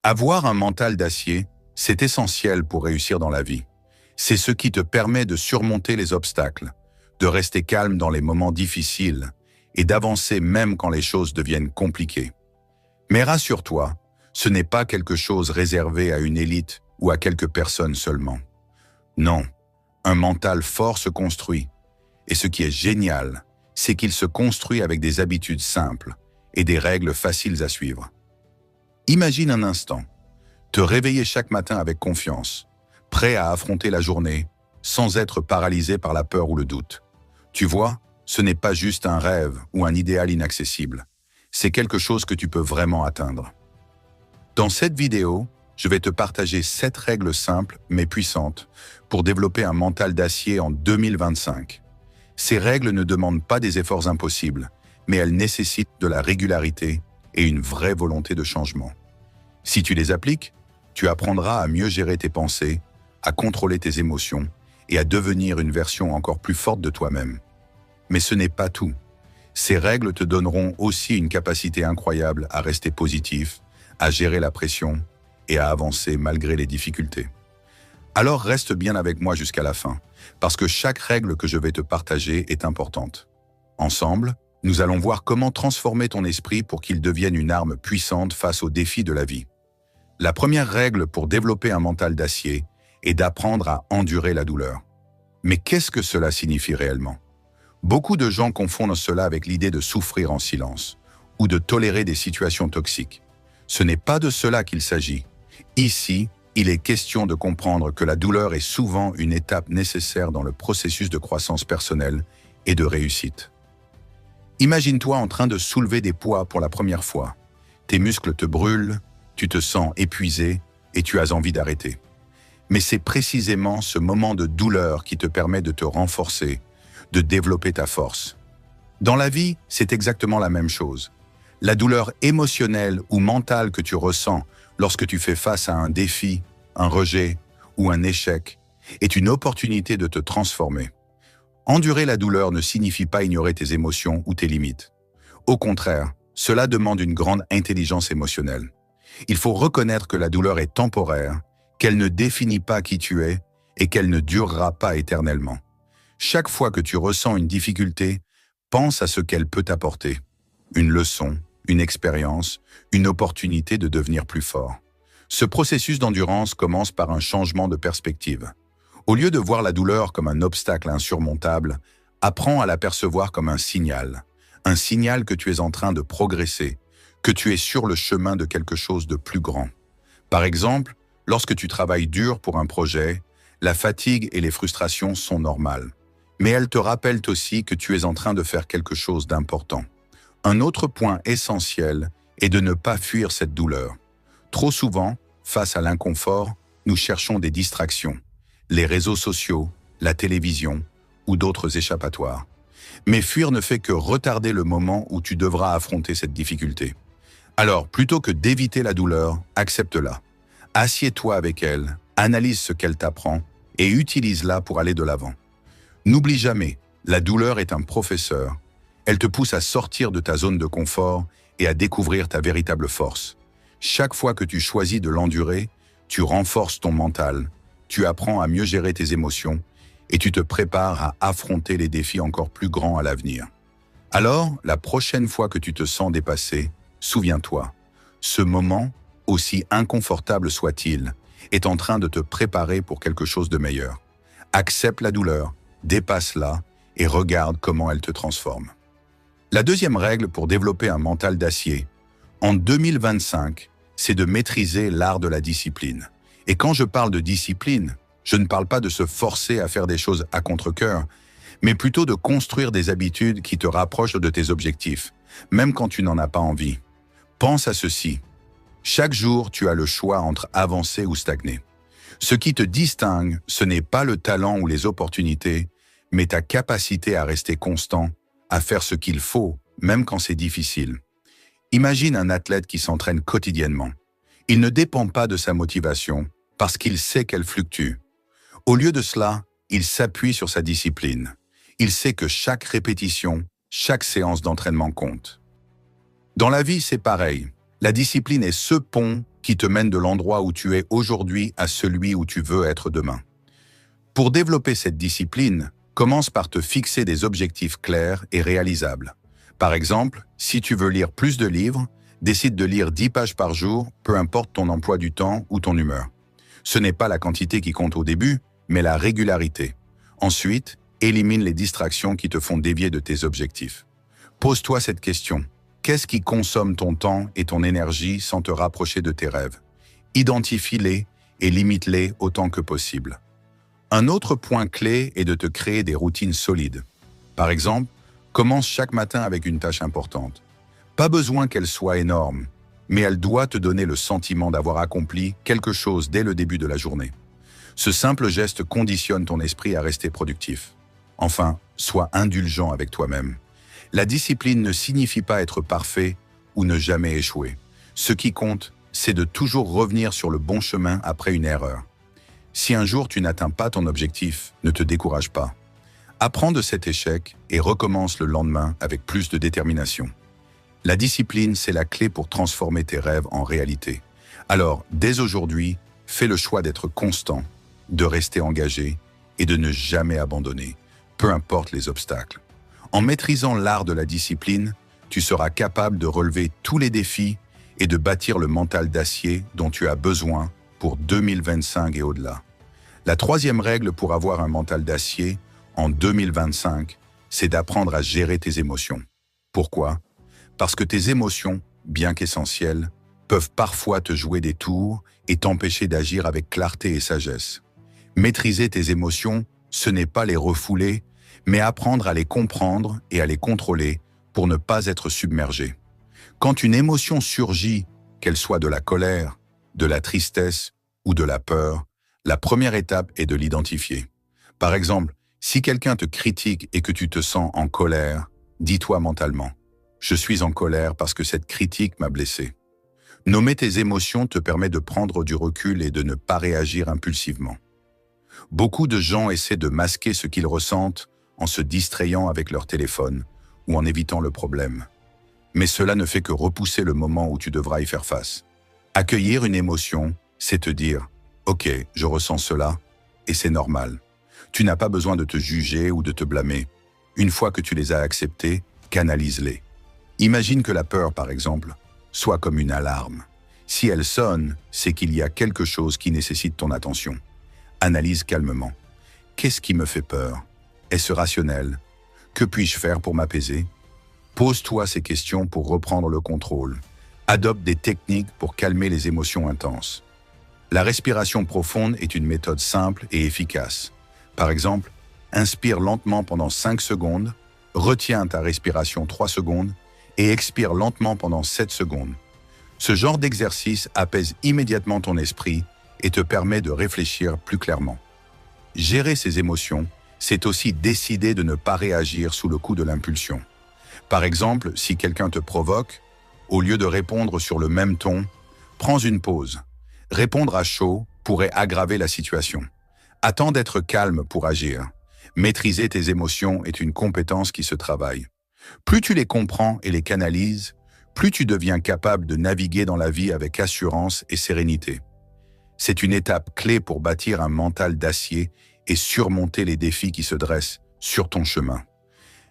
Avoir un mental d'acier, c'est essentiel pour réussir dans la vie. C'est ce qui te permet de surmonter les obstacles, de rester calme dans les moments difficiles et d'avancer même quand les choses deviennent compliquées. Mais rassure-toi, ce n'est pas quelque chose réservé à une élite ou à quelques personnes seulement. Non, un mental fort se construit. Et ce qui est génial, c'est qu'il se construit avec des habitudes simples et des règles faciles à suivre. Imagine un instant, te réveiller chaque matin avec confiance, prêt à affronter la journée, sans être paralysé par la peur ou le doute. Tu vois, ce n'est pas juste un rêve ou un idéal inaccessible. C'est quelque chose que tu peux vraiment atteindre. Dans cette vidéo, je vais te partager 7 règles simples mais puissantes pour développer un mental d'acier en 2025. Ces règles ne demandent pas des efforts impossibles, mais elles nécessitent de la régularité et une vraie volonté de changement. Si tu les appliques, tu apprendras à mieux gérer tes pensées, à contrôler tes émotions et à devenir une version encore plus forte de toi-même. Mais ce n'est pas tout. Ces règles te donneront aussi une capacité incroyable à rester positif, à gérer la pression et à avancer malgré les difficultés. Alors reste bien avec moi jusqu'à la fin, parce que chaque règle que je vais te partager est importante. Ensemble, nous allons voir comment transformer ton esprit pour qu'il devienne une arme puissante face aux défis de la vie. La première règle pour développer un mental d'acier est d'apprendre à endurer la douleur. Mais qu'est-ce que cela signifie réellement? Beaucoup de gens confondent cela avec l'idée de souffrir en silence ou de tolérer des situations toxiques. Ce n'est pas de cela qu'il s'agit. Ici, il est question de comprendre que la douleur est souvent une étape nécessaire dans le processus de croissance personnelle et de réussite. Imagine-toi en train de soulever des poids pour la première fois. Tes muscles te brûlent, tu te sens épuisé et tu as envie d'arrêter. Mais c'est précisément ce moment de douleur qui te permet de te renforcer, de développer ta force. Dans la vie, c'est exactement la même chose. La douleur émotionnelle ou mentale que tu ressens lorsque tu fais face à un défi, un rejet ou un échec est une opportunité de te transformer. Endurer la douleur ne signifie pas ignorer tes émotions ou tes limites. Au contraire, cela demande une grande intelligence émotionnelle. Il faut reconnaître que la douleur est temporaire, qu'elle ne définit pas qui tu es et qu'elle ne durera pas éternellement. Chaque fois que tu ressens une difficulté, pense à ce qu'elle peut t'apporter. Une leçon, une expérience, une opportunité de devenir plus fort. Ce processus d'endurance commence par un changement de perspective. Au lieu de voir la douleur comme un obstacle insurmontable, apprends à la percevoir comme un signal que tu es en train de progresser, que tu es sur le chemin de quelque chose de plus grand. Par exemple, lorsque tu travailles dur pour un projet, la fatigue et les frustrations sont normales. Mais elles te rappellent aussi que tu es en train de faire quelque chose d'important. Un autre point essentiel est de ne pas fuir cette douleur. Trop souvent, face à l'inconfort, nous cherchons des distractions, les réseaux sociaux, la télévision ou d'autres échappatoires. Mais fuir ne fait que retarder le moment où tu devras affronter cette difficulté. Alors, plutôt que d'éviter la douleur, accepte-la. Assieds-toi avec elle, analyse ce qu'elle t'apprend et utilise-la pour aller de l'avant. N'oublie jamais, la douleur est un professeur. Elle te pousse à sortir de ta zone de confort et à découvrir ta véritable force. Chaque fois que tu choisis de l'endurer, tu renforces ton mental, tu apprends à mieux gérer tes émotions et tu te prépares à affronter les défis encore plus grands à l'avenir. Alors, la prochaine fois que tu te sens dépassé, souviens-toi, ce moment, aussi inconfortable soit-il, est en train de te préparer pour quelque chose de meilleur. Accepte la douleur, dépasse-la et regarde comment elle te transforme. La deuxième règle pour développer un mental d'acier, en 2025, c'est de maîtriser l'art de la discipline. Et quand je parle de discipline, je ne parle pas de se forcer à faire des choses à contre-cœur, mais plutôt de construire des habitudes qui te rapprochent de tes objectifs, même quand tu n'en as pas envie. Pense à ceci. Chaque jour, tu as le choix entre avancer ou stagner. Ce qui te distingue, ce n'est pas le talent ou les opportunités, mais ta capacité à rester constant, à faire ce qu'il faut, même quand c'est difficile. Imagine un athlète qui s'entraîne quotidiennement. Il ne dépend pas de sa motivation, parce qu'il sait qu'elle fluctue. Au lieu de cela, il s'appuie sur sa discipline. Il sait que chaque répétition, chaque séance d'entraînement compte. Dans la vie, c'est pareil. La discipline est ce pont qui te mène de l'endroit où tu es aujourd'hui à celui où tu veux être demain. Pour développer cette discipline, commence par te fixer des objectifs clairs et réalisables. Par exemple, si tu veux lire plus de livres, décide de lire 10 pages par jour, peu importe ton emploi du temps ou ton humeur. Ce n'est pas la quantité qui compte au début, mais la régularité. Ensuite, élimine les distractions qui te font dévier de tes objectifs. Pose-toi cette question. Qu'est-ce qui consomme ton temps et ton énergie sans te rapprocher de tes rêves? Identifie-les et limite-les autant que possible. Un autre point clé est de te créer des routines solides. Par exemple, commence chaque matin avec une tâche importante. Pas besoin qu'elle soit énorme, mais elle doit te donner le sentiment d'avoir accompli quelque chose dès le début de la journée. Ce simple geste conditionne ton esprit à rester productif. Enfin, sois indulgent avec toi-même. La discipline ne signifie pas être parfait ou ne jamais échouer. Ce qui compte, c'est de toujours revenir sur le bon chemin après une erreur. Si un jour tu n'atteins pas ton objectif, ne te décourage pas. Apprends de cet échec et recommence le lendemain avec plus de détermination. La discipline, c'est la clé pour transformer tes rêves en réalité. Alors, dès aujourd'hui, fais le choix d'être constant, de rester engagé et de ne jamais abandonner, peu importe les obstacles. En maîtrisant l'art de la discipline, tu seras capable de relever tous les défis et de bâtir le mental d'acier dont tu as besoin pour 2025 et au-delà. La troisième règle pour avoir un mental d'acier en 2025, c'est d'apprendre à gérer tes émotions. Pourquoi? Parce que tes émotions, bien qu'essentielles, peuvent parfois te jouer des tours et t'empêcher d'agir avec clarté et sagesse. Maîtriser tes émotions, ce n'est pas les refouler, mais apprendre à les comprendre et à les contrôler pour ne pas être submergé. Quand une émotion surgit, qu'elle soit de la colère, de la tristesse ou de la peur, la première étape est de l'identifier. Par exemple, si quelqu'un te critique et que tu te sens en colère, dis-toi mentalement « Je suis en colère parce que cette critique m'a blessé ». Nommer tes émotions te permet de prendre du recul et de ne pas réagir impulsivement. Beaucoup de gens essaient de masquer ce qu'ils ressentent en se distrayant avec leur téléphone ou en évitant le problème. Mais cela ne fait que repousser le moment où tu devras y faire face. Accueillir une émotion, c'est te dire « Ok, je ressens cela, et c'est normal ». Tu n'as pas besoin de te juger ou de te blâmer. Une fois que tu les as acceptées, canalise-les. Imagine que la peur, par exemple, soit comme une alarme. Si elle sonne, c'est qu'il y a quelque chose qui nécessite ton attention. Analyse calmement. Qu'est-ce qui me fait peur? Est-ce rationnel? Que puis-je faire pour m'apaiser? Pose-toi ces questions pour reprendre le contrôle. Adopte des techniques pour calmer les émotions intenses. La respiration profonde est une méthode simple et efficace. Par exemple, inspire lentement pendant 5 secondes, retiens ta respiration 3 secondes et expire lentement pendant 7 secondes. Ce genre d'exercice apaise immédiatement ton esprit et te permet de réfléchir plus clairement. Gérer ses émotions, c'est aussi décider de ne pas réagir sous le coup de l'impulsion. Par exemple, si quelqu'un te provoque, au lieu de répondre sur le même ton, prends une pause. Répondre à chaud pourrait aggraver la situation. Attends d'être calme pour agir. Maîtriser tes émotions est une compétence qui se travaille. Plus tu les comprends et les canalises, plus tu deviens capable de naviguer dans la vie avec assurance et sérénité. C'est une étape clé pour bâtir un mental d'acier et surmonter les défis qui se dressent sur ton chemin.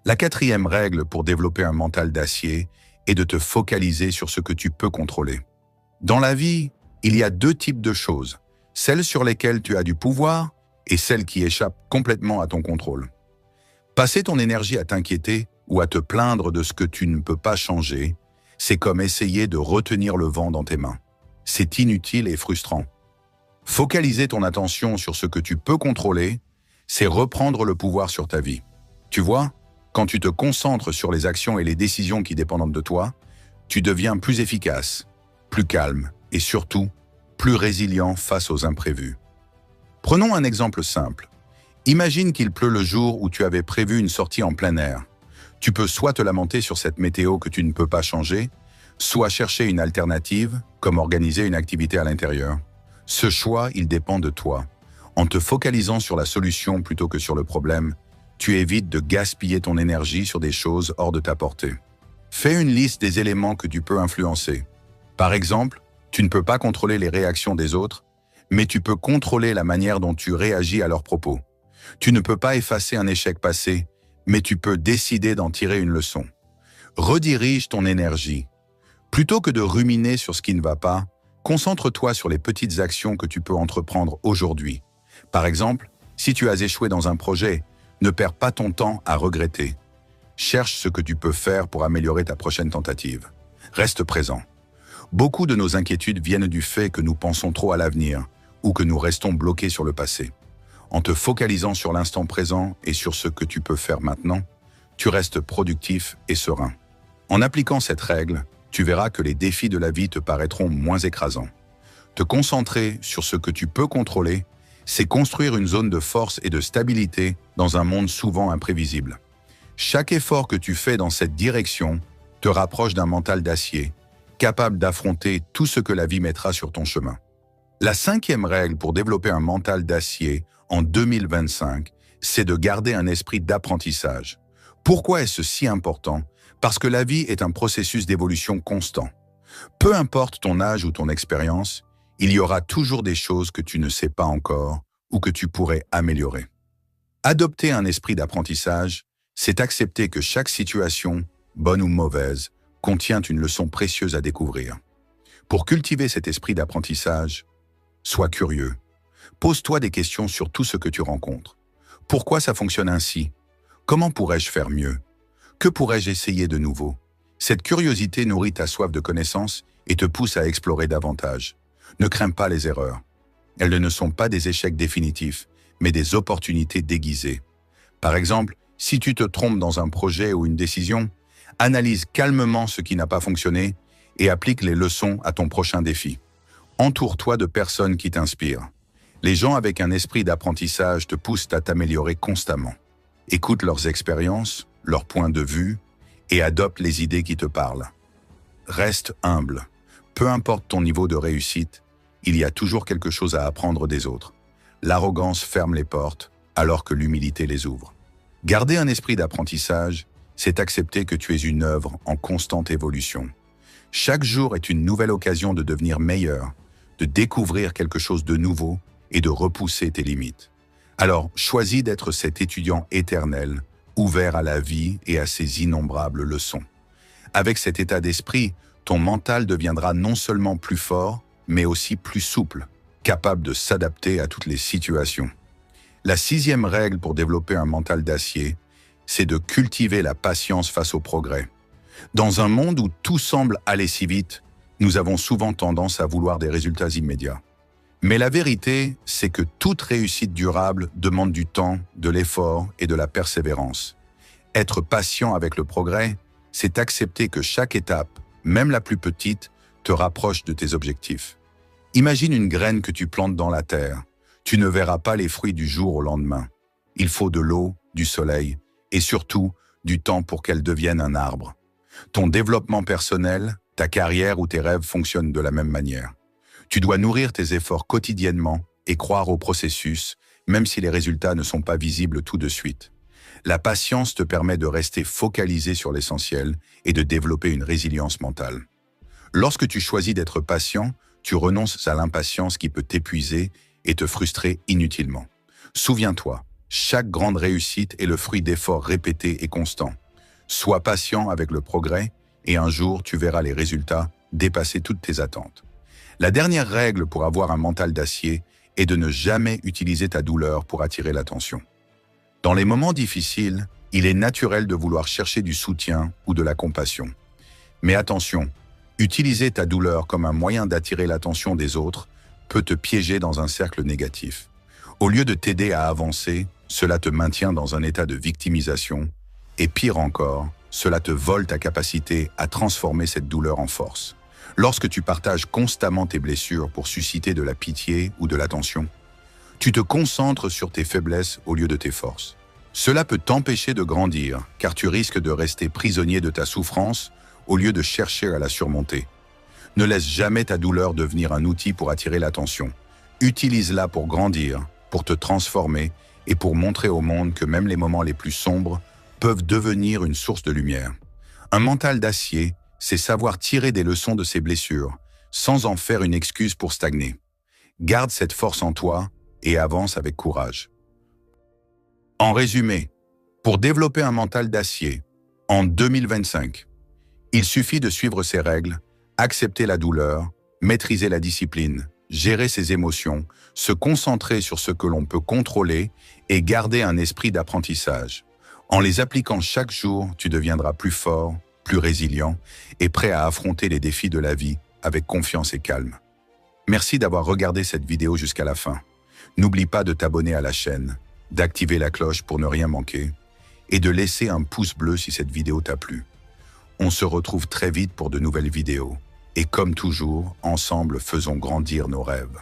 La quatrième règle pour développer un mental d'acier est de te focaliser sur ce que tu peux contrôler. Dans la vie, il y a 2 types de choses, celles sur lesquelles tu as du pouvoir et celles qui échappent complètement à ton contrôle. Passer ton énergie à t'inquiéter ou à te plaindre de ce que tu ne peux pas changer, c'est comme essayer de retenir le vent dans tes mains. C'est inutile et frustrant. Focaliser ton attention sur ce que tu peux contrôler, c'est reprendre le pouvoir sur ta vie. Tu vois, quand tu te concentres sur les actions et les décisions qui dépendent de toi, tu deviens plus efficace, plus calme et surtout, plus résilient face aux imprévus. Prenons un exemple simple. Imagine qu'il pleut le jour où tu avais prévu une sortie en plein air. Tu peux soit te lamenter sur cette météo que tu ne peux pas changer, soit chercher une alternative, comme organiser une activité à l'intérieur. Ce choix, il dépend de toi. En te focalisant sur la solution plutôt que sur le problème, tu évites de gaspiller ton énergie sur des choses hors de ta portée. Fais une liste des éléments que tu peux influencer. Par exemple, tu ne peux pas contrôler les réactions des autres, mais tu peux contrôler la manière dont tu réagis à leurs propos. Tu ne peux pas effacer un échec passé, mais tu peux décider d'en tirer une leçon. Redirige ton énergie. Plutôt que de ruminer sur ce qui ne va pas, concentre-toi sur les petites actions que tu peux entreprendre aujourd'hui. Par exemple, si tu as échoué dans un projet, ne perds pas ton temps à regretter. Cherche ce que tu peux faire pour améliorer ta prochaine tentative. Reste présent. Beaucoup de nos inquiétudes viennent du fait que nous pensons trop à l'avenir ou que nous restons bloqués sur le passé. En te focalisant sur l'instant présent et sur ce que tu peux faire maintenant, tu restes productif et serein. En appliquant cette règle, tu verras que les défis de la vie te paraîtront moins écrasants. Te concentrer sur ce que tu peux contrôler, c'est construire une zone de force et de stabilité dans un monde souvent imprévisible. Chaque effort que tu fais dans cette direction te rapproche d'un mental d'acier, capable d'affronter tout ce que la vie mettra sur ton chemin. La 5e règle pour développer un mental d'acier en 2025, c'est de garder un esprit d'apprentissage. Pourquoi est-ce si important? Parce que la vie est un processus d'évolution constant. Peu importe ton âge ou ton expérience, il y aura toujours des choses que tu ne sais pas encore ou que tu pourrais améliorer. Adopter un esprit d'apprentissage, c'est accepter que chaque situation, bonne ou mauvaise, contient une leçon précieuse à découvrir. Pour cultiver cet esprit d'apprentissage, sois curieux. Pose-toi des questions sur tout ce que tu rencontres. Pourquoi ça fonctionne ainsi? Comment pourrais-je faire mieux? Que pourrais-je essayer de nouveau? Cette curiosité nourrit ta soif de connaissance et te pousse à explorer davantage. Ne crains pas les erreurs. Elles ne sont pas des échecs définitifs, mais des opportunités déguisées. Par exemple, si tu te trompes dans un projet ou une décision, analyse calmement ce qui n'a pas fonctionné et applique les leçons à ton prochain défi. Entoure-toi de personnes qui t'inspirent. Les gens avec un esprit d'apprentissage te poussent à t'améliorer constamment. Écoute leurs expériences, leurs points de vue et adopte les idées qui te parlent. Reste humble. Peu importe ton niveau de réussite, il y a toujours quelque chose à apprendre des autres. L'arrogance ferme les portes, alors que l'humilité les ouvre. Garder un esprit d'apprentissage, c'est accepter que tu es une œuvre en constante évolution. Chaque jour est une nouvelle occasion de devenir meilleur, de découvrir quelque chose de nouveau et de repousser tes limites. Alors, choisis d'être cet étudiant éternel, ouvert à la vie et à ses innombrables leçons. Avec cet état d'esprit, ton mental deviendra non seulement plus fort, mais aussi plus souple, capable de s'adapter à toutes les situations. La 6e règle pour développer un mental d'acier, c'est de cultiver la patience face au progrès. Dans un monde où tout semble aller si vite, nous avons souvent tendance à vouloir des résultats immédiats. Mais la vérité, c'est que toute réussite durable demande du temps, de l'effort et de la persévérance. Être patient avec le progrès, c'est accepter que chaque étape, même la plus petite, te rapproche de tes objectifs. Imagine une graine que tu plantes dans la terre. Tu ne verras pas les fruits du jour au lendemain. Il faut de l'eau, du soleil et surtout du temps pour qu'elle devienne un arbre. Ton développement personnel, ta carrière ou tes rêves fonctionnent de la même manière. Tu dois nourrir tes efforts quotidiennement et croire au processus, même si les résultats ne sont pas visibles tout de suite. La patience te permet de rester focalisé sur l'essentiel et de développer une résilience mentale. Lorsque tu choisis d'être patient, tu renonces à l'impatience qui peut t'épuiser et te frustrer inutilement. Souviens-toi, chaque grande réussite est le fruit d'efforts répétés et constants. Sois patient avec le progrès et un jour tu verras les résultats dépasser toutes tes attentes. La dernière règle pour avoir un mental d'acier est de ne jamais utiliser ta douleur pour attirer l'attention. Dans les moments difficiles, il est naturel de vouloir chercher du soutien ou de la compassion. Mais attention, utiliser ta douleur comme un moyen d'attirer l'attention des autres peut te piéger dans un cercle négatif. Au lieu de t'aider à avancer, cela te maintient dans un état de victimisation et pire encore, cela te vole ta capacité à transformer cette douleur en force. Lorsque tu partages constamment tes blessures pour susciter de la pitié ou de l'attention, tu te concentres sur tes faiblesses au lieu de tes forces. Cela peut t'empêcher de grandir, car tu risques de rester prisonnier de ta souffrance au lieu de chercher à la surmonter. Ne laisse jamais ta douleur devenir un outil pour attirer l'attention. Utilise-la pour grandir, pour te transformer et pour montrer au monde que même les moments les plus sombres peuvent devenir une source de lumière. Un mental d'acier, c'est savoir tirer des leçons de ses blessures, sans en faire une excuse pour stagner. Garde cette force en toi et avance avec courage. En résumé, pour développer un mental d'acier, en 2025, il suffit de suivre ses règles, accepter la douleur, maîtriser la discipline, gérer ses émotions, se concentrer sur ce que l'on peut contrôler et garder un esprit d'apprentissage. En les appliquant chaque jour, tu deviendras plus fort, plus résilient et prêt à affronter les défis de la vie avec confiance et calme. Merci d'avoir regardé cette vidéo jusqu'à la fin. N'oublie pas de t'abonner à la chaîne, d'activer la cloche pour ne rien manquer et de laisser un pouce bleu si cette vidéo t'a plu. On se retrouve très vite pour de nouvelles vidéos. Et comme toujours, ensemble, faisons grandir nos rêves.